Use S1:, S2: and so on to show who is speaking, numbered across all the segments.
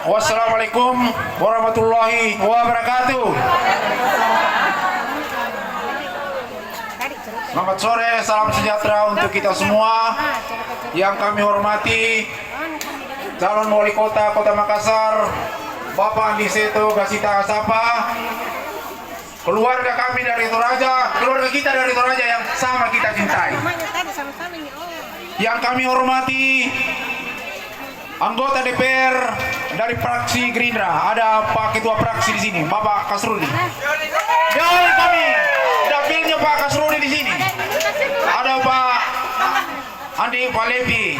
S1: Wassalamualaikum warahmatullahi wabarakatuh. Selamat sore, salam sejahtera untuk kita semua. Yang kami hormati calon wali kota Kota Makassar, Bapak Andi Seto Gasita Asapa, keluarga kami dari Toraja, keluarga kita dari Toraja yang sama kita cintai. Yang kami hormati anggota DPR dari fraksi Gerindra, ada Pak Ketua Fraksi di sini, Bapak Kasrudi. Dari kami, dapilnya Pak Kasrudi di sini. Ada Pak Andi Palevi,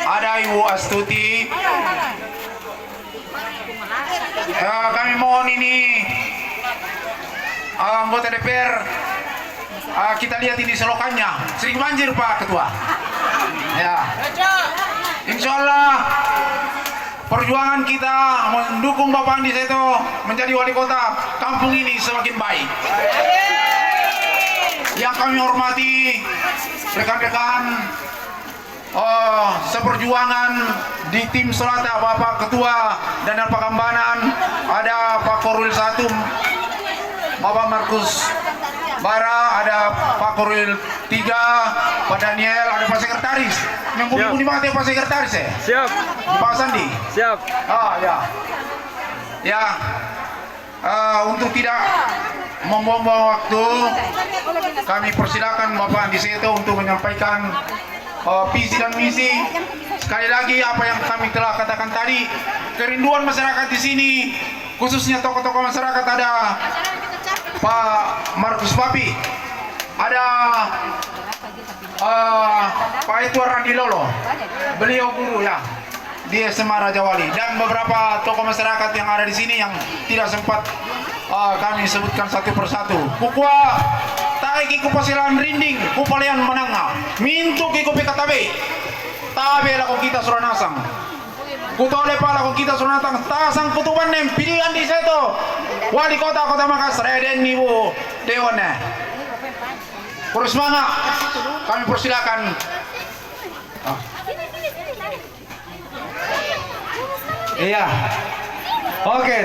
S1: ada Ibu Astuti. Kami mohon ini anggota DPR, kita lihat ini selokannya sering banjir Pak Ketua. Ya, insya Allah perjuangan kita mendukung Bapak Andi Seto menjadi wali kota kampung ini semakin baik. Yang kami hormati rekan-rekan seperjuangan di tim Selata, Bapak Ketua dan Pakambanan, ada Pak Korwil Satu, Bapak Markus Bara, ada Pak Korwil 3, Pak Daniel, ada Pak Sekretaris. Yang budi-budi banget ya Pak Sekretaris ya?
S2: Siap.
S1: Pak Sandi? Siap. Ya. Ya, untuk tidak membuang-buang waktu, kami persilakan Bapak Andi Seto untuk menyampaikan visi dan misi. Sekali lagi apa yang kami telah katakan tadi, kerinduan masyarakat di sini, khususnya tokoh-tokoh masyarakat, ada Pak Markus Papi, ada Pak Edward Randi Lolo, beliau guru ya di SMA Raja Wali, dan beberapa tokoh masyarakat yang ada di sini yang tidak sempat kami sebutkan satu persatu. Kukua taiki kupasilan rinding kupalian menanga mintu kiku pikatabe tabe lako kita suranasang kutole pala ko kita suranasang tasang kutuban nem pilihan di Seto wali kota Kota Makassar eden nibu dewane semangat. Kami persilakan. Iya. Oke.